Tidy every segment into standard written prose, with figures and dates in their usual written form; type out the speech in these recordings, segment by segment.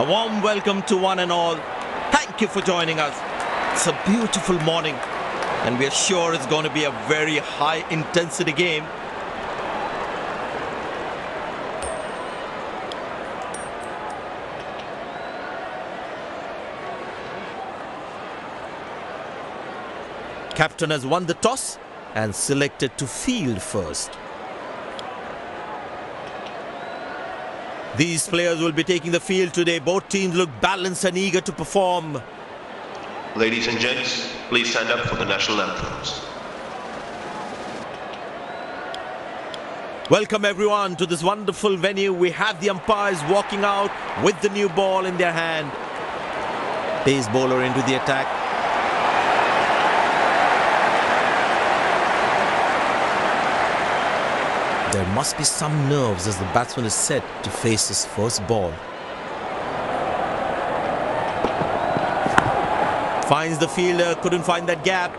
A warm welcome to one and all. Thank you for joining us. It's a beautiful morning and we are sure it's going to be a very high intensity game. Captain has won the toss and selected to field first. These players will be taking the field today. Both teams look balanced and eager to perform. Ladies and gents, please stand up for the national anthems. Welcome everyone to this wonderful venue. We have the umpires walking out with the new ball in their hand. Pace bowler into the attack. There must be some nerves as the batsman is set to face his first ball. Finds the fielder, couldn't find that gap.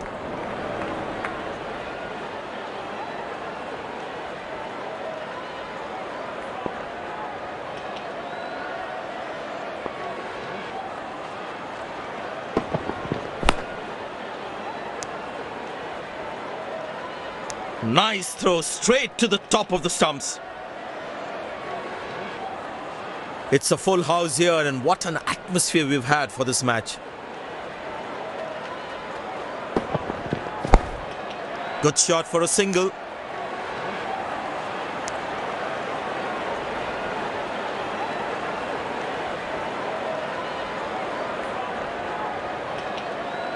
Nice throw straight to the top of the stumps. It's a full house here and what an atmosphere we've had for this match. Good shot for a single.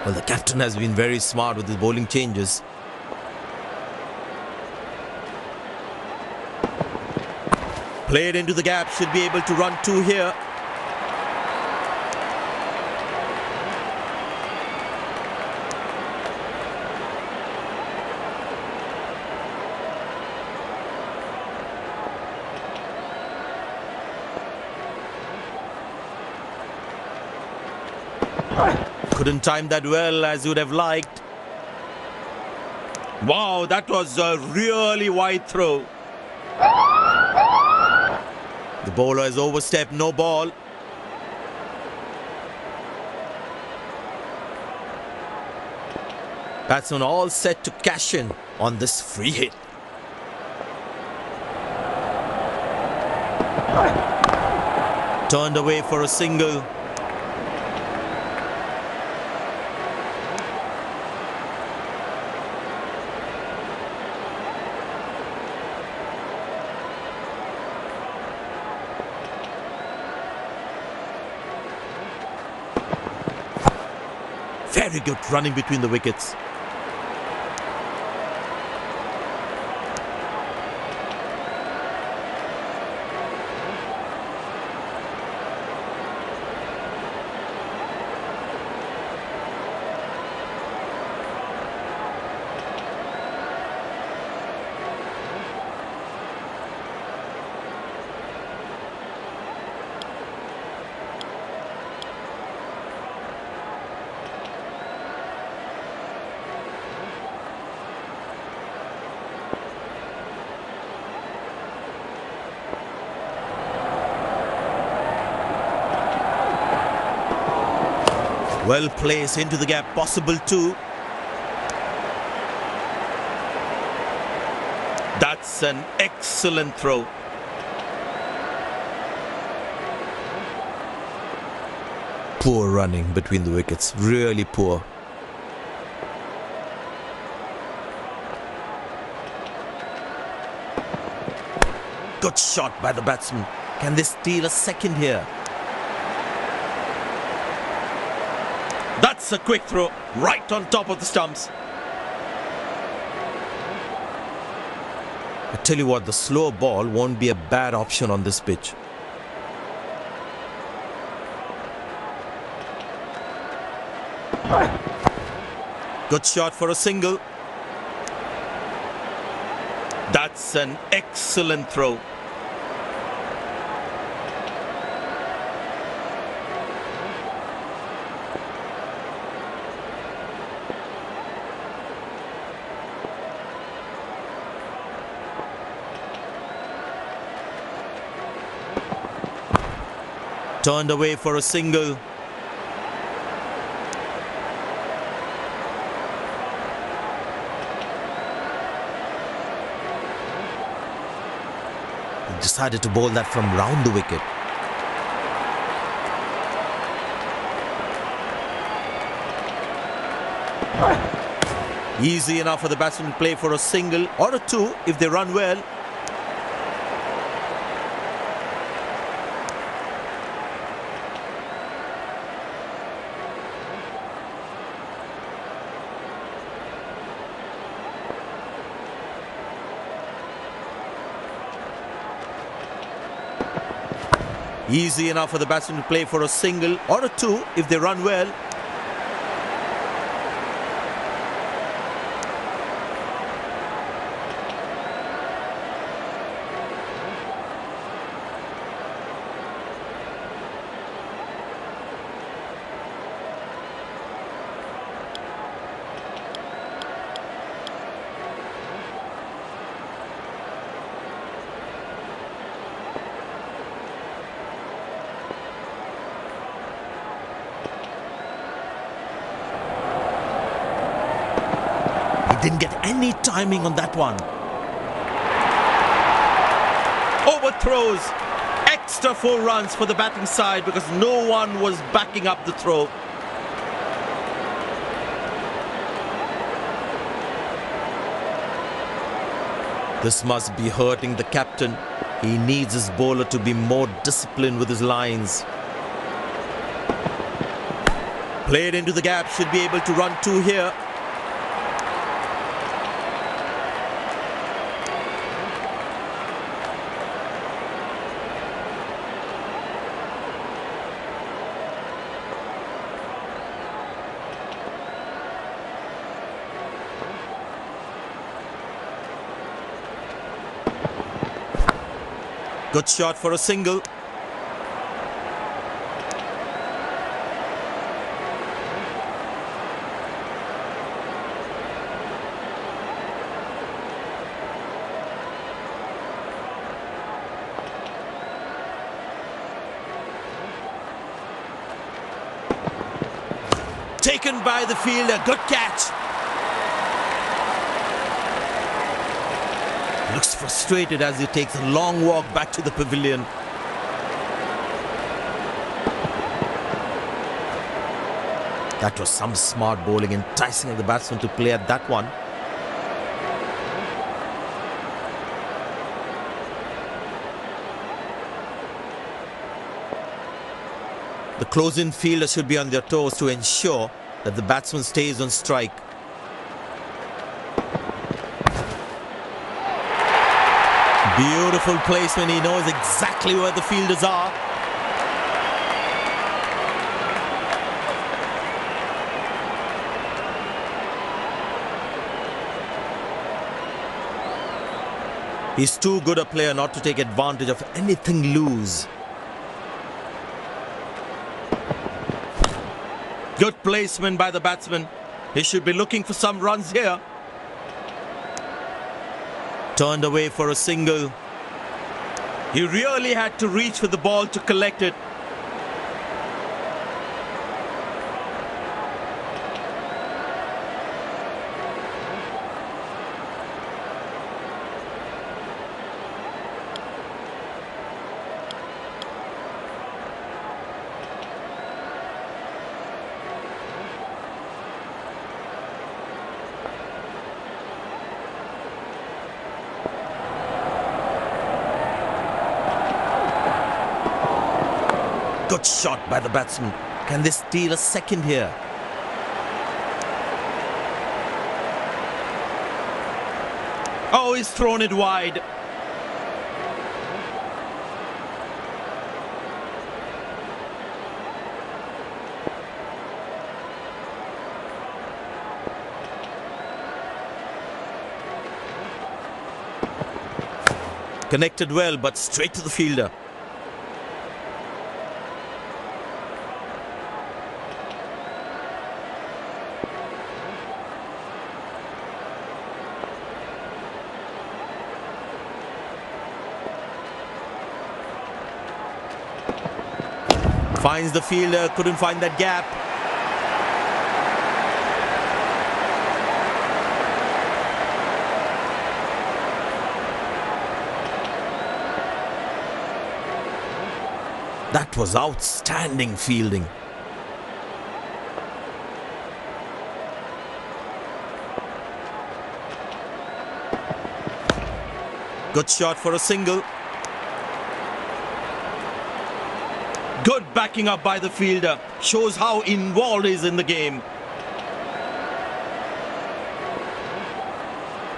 Well, the captain has been very smart with his bowling changes. Played into the gap, should be able to run two here. Couldn't time that well as you would have liked. Wow, that was a really wide throw. The bowler has overstepped, no ball. Batsman all set to cash in on this free hit. Turned away for a single. Very good running between the wickets. Well placed into the gap, possible two. That's an excellent throw. Poor running between the wickets, really poor. Good shot by the batsman. Can they steal a second here? That's a quick throw, right on top of the stumps. I tell you what, the slow ball won't be a bad option on this pitch. Good shot for a single. That's an excellent throw. Turned away for a single. He decided to bowl that from round the wicket. Easy enough for the batsman to play for a single or a two if they run well. Easy enough for the batsman to play for a single or a two if they run well. Didn't get any timing on that one. Overthrows. Extra 4 runs for the batting side because no one was backing up the throw. This must be hurting the captain. He needs his bowler to be more disciplined with his lines. Played into the gap, should be able to run 2 here. Good shot for a single. Taken by the fielder. Good catch. Looks frustrated as he takes a long walk back to the pavilion. That was some smart bowling, enticing the batsman to play at that one. The close-in fielder should be on their toes to ensure that the batsman stays on strike. Beautiful placement. He knows exactly where the fielders are. He's too good a player not to take advantage of anything loose. Good placement by the batsman. He should be looking for some runs here. Turned away for a single. He really had to reach for the ball to collect it. Good shot by the batsman. Can they steal a second here? Oh, he's thrown it wide. Connected well, but straight to the fielder. Finds the fielder, couldn't find that gap. That was outstanding fielding. Good shot for a single. Good backing up by the fielder. Shows how involved he is in the game.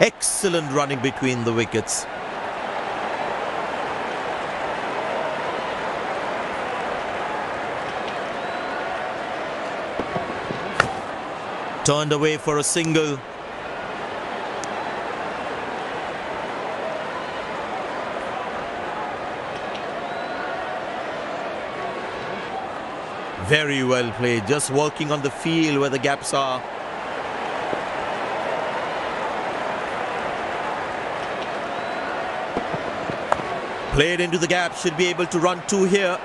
Excellent running between the wickets. Turned away for a single. Very well played, just working on the field where the gaps are. Played into the gap, should be able to run two here.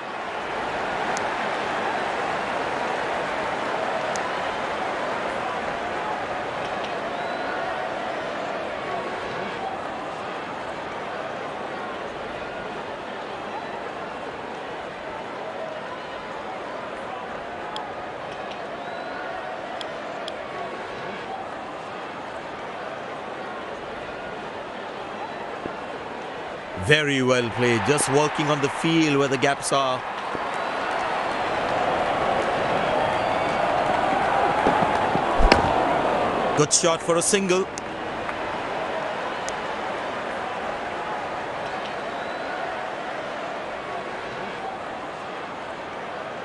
Very well played, just working on the field where the gaps are. Good shot for a single.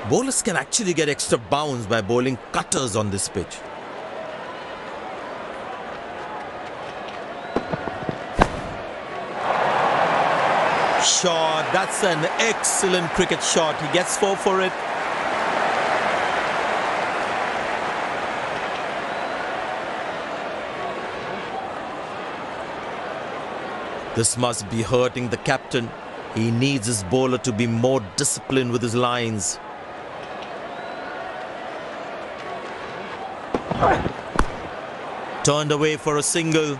Bowlers can actually get extra bounce by bowling cutters on this pitch. Shot, that's an excellent cricket shot. He gets 4 for it. This must be hurting the captain. He needs his bowler to be more disciplined with his lines. Turned away for a single.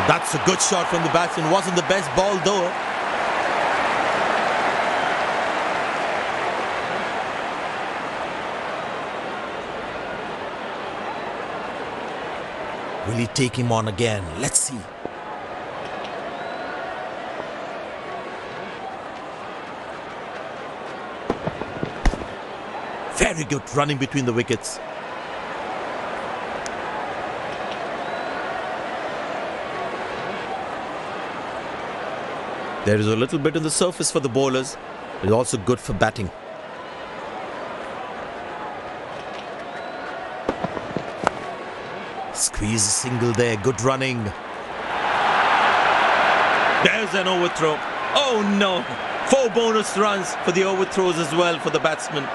That's a good shot from the batsman. Wasn't the best ball though. Will he take him on again? Let's see. Very good running between the wickets. There is a little bit on the surface for the bowlers. It's also good for batting. Squeeze a single there. Good running. There's an overthrow. Oh no! 4 bonus runs for the overthrows as well for the batsman.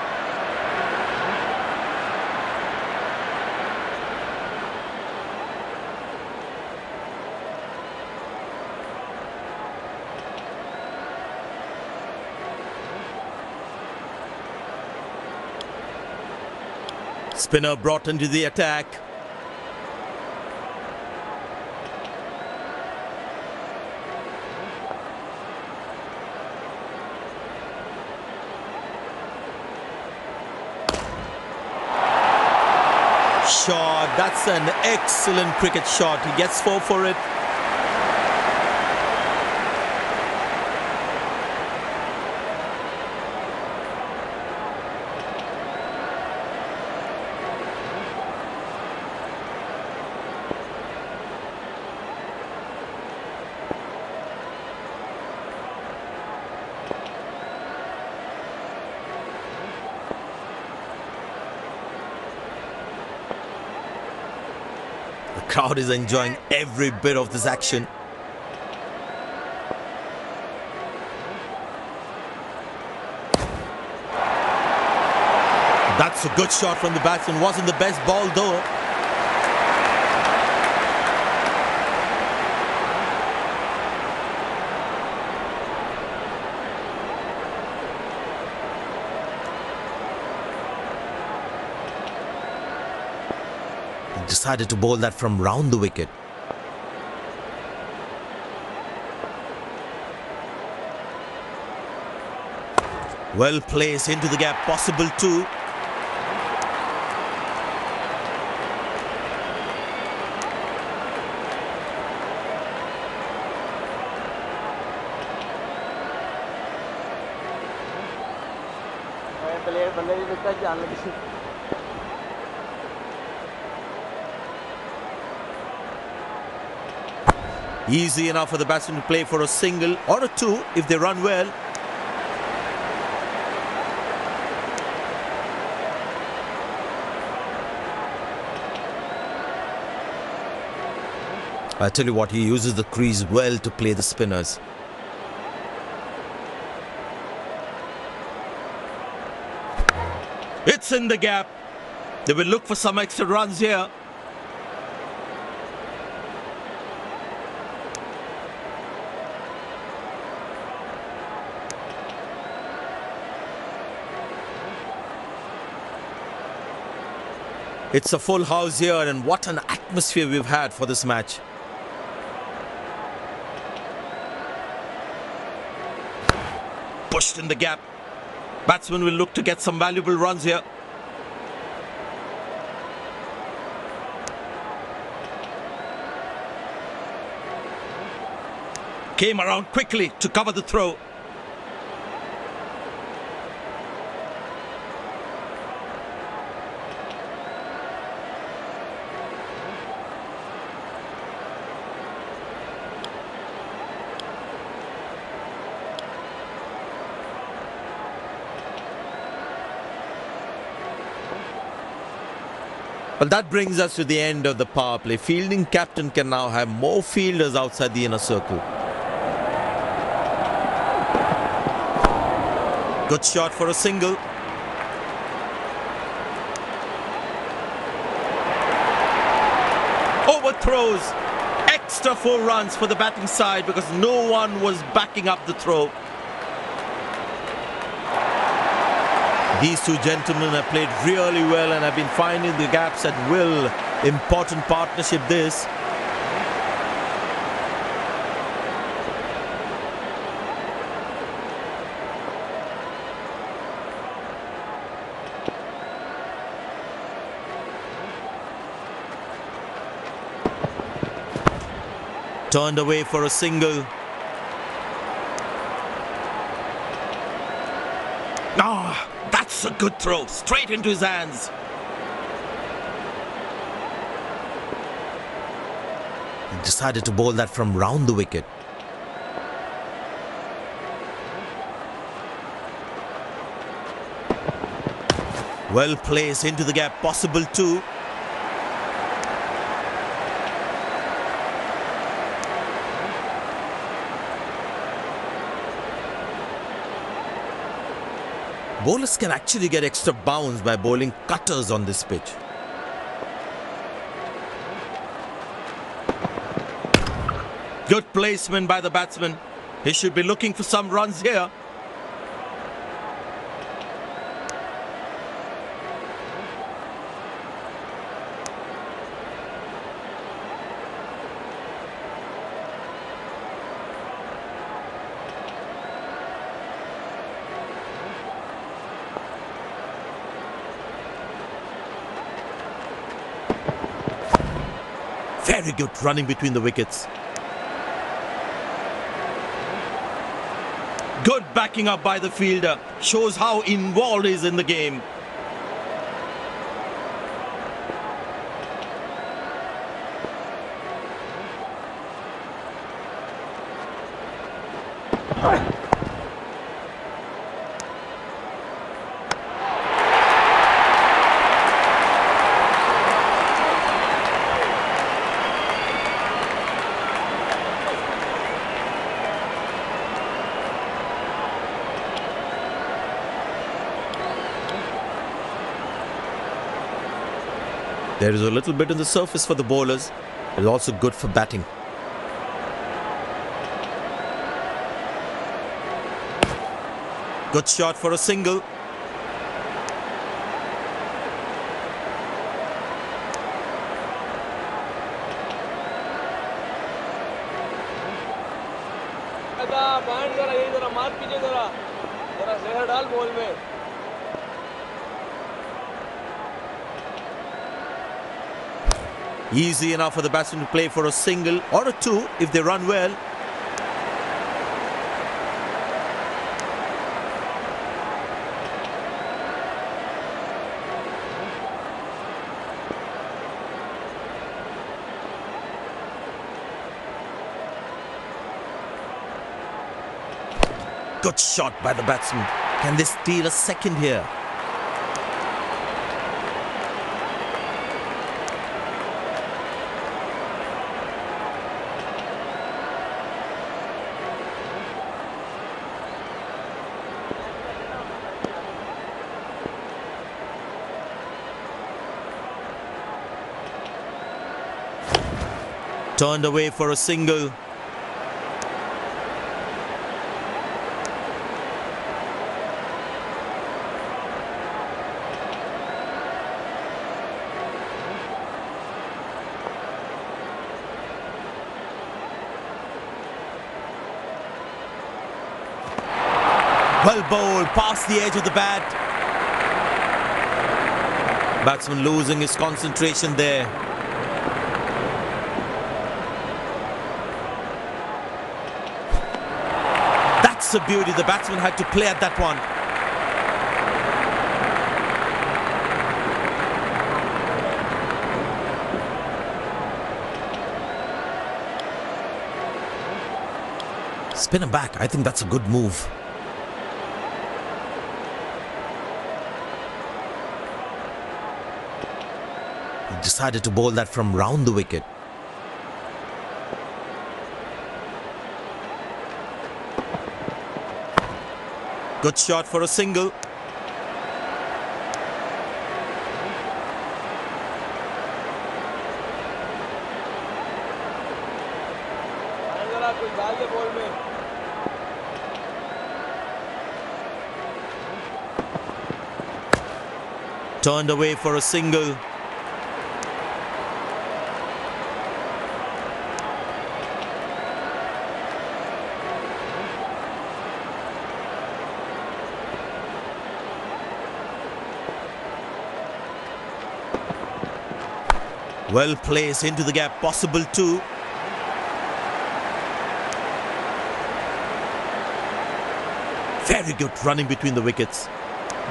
Spinner brought into the attack. Shot, that's an excellent cricket shot. He gets 4 for it. The crowd is enjoying every bit of this action. That's a good shot from the batsman. Wasn't the best ball though. He decided to bowl that from round the wicket. Well placed into the gap, possible too. Easy enough for the batsman to play for a single or a two if they run well. I tell you what, he uses the crease well to play the spinners. It's in the gap. They will look for some extra runs here. It's a full house here, and what an atmosphere we've had for this match. Pushed in the gap. Batsman will look to get some valuable runs here. Came around quickly to cover the throw. Well, that brings us to the end of the power play. Fielding captain can now have more fielders outside the inner circle. Good shot for a single. Overthrows. Extra 4 runs for the batting side because no one was backing up the throw. These two gentlemen have played really well and have been finding the gaps at will. Important partnership this. Turned away for a single. That's a good throw, straight into his hands. He decided to bowl that from round the wicket. Well placed into the gap, possible too. Bowlers can actually get extra bounce by bowling cutters on this pitch. Good placement by the batsman. He should be looking for some runs here. Very good running between the wickets. Good backing up by the fielder. Shows how involved he is in the game. There is a little bit on the surface for the bowlers. It's also good for batting. Good shot for a single. Easy enough for the batsman to play for a single or a two if they run well. Good shot by the batsman. Can they steal a second here? Turned away for a single. Well bowled, past the edge of the bat. Batsman losing his concentration there. That's a beauty. The batsman had to play at that one. Spin him back. I think that's a good move. He decided to bowl that from round the wicket. Good shot for a single. Turned away for a single. Well placed into the gap, possible two. Very good running between the wickets.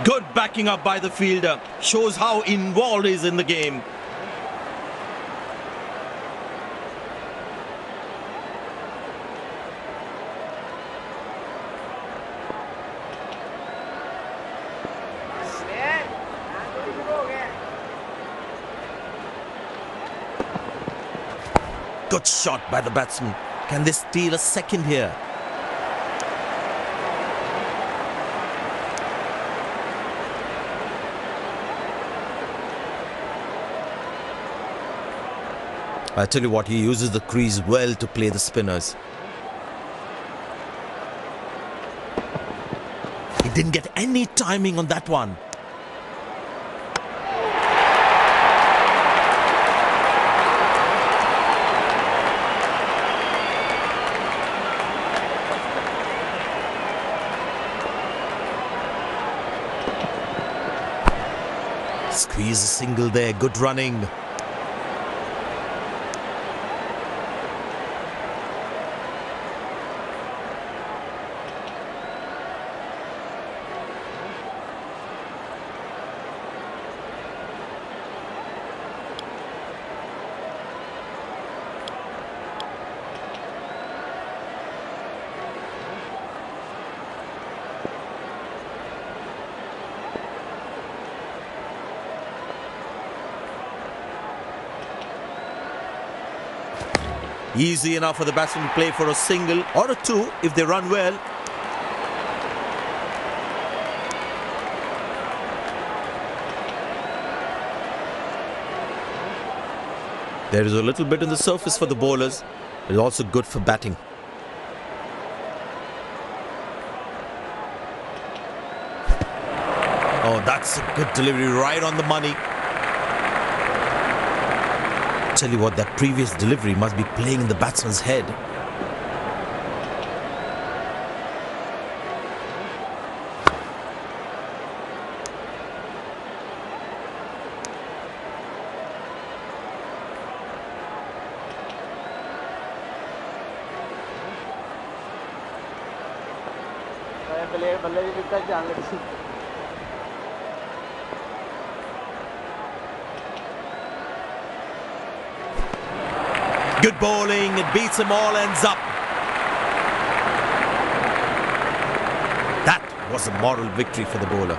Good backing up by the fielder. Shows how involved he is in the game. Good shot by the batsman. Can they steal a second here? I tell you what, he uses the crease well to play the spinners. He didn't get any timing on that one. Squeeze a single there, good running. Easy enough for the batsman to play for a single or a two if they run well. There is a little bit on the surface for the bowlers. It's also good for batting. Oh, that's a good delivery, right on the money. Tell you what, that previous delivery must be playing in the batsman's head. Good bowling, it beats them all, ends up. That was a moral victory for the bowler.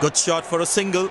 Good shot for a single.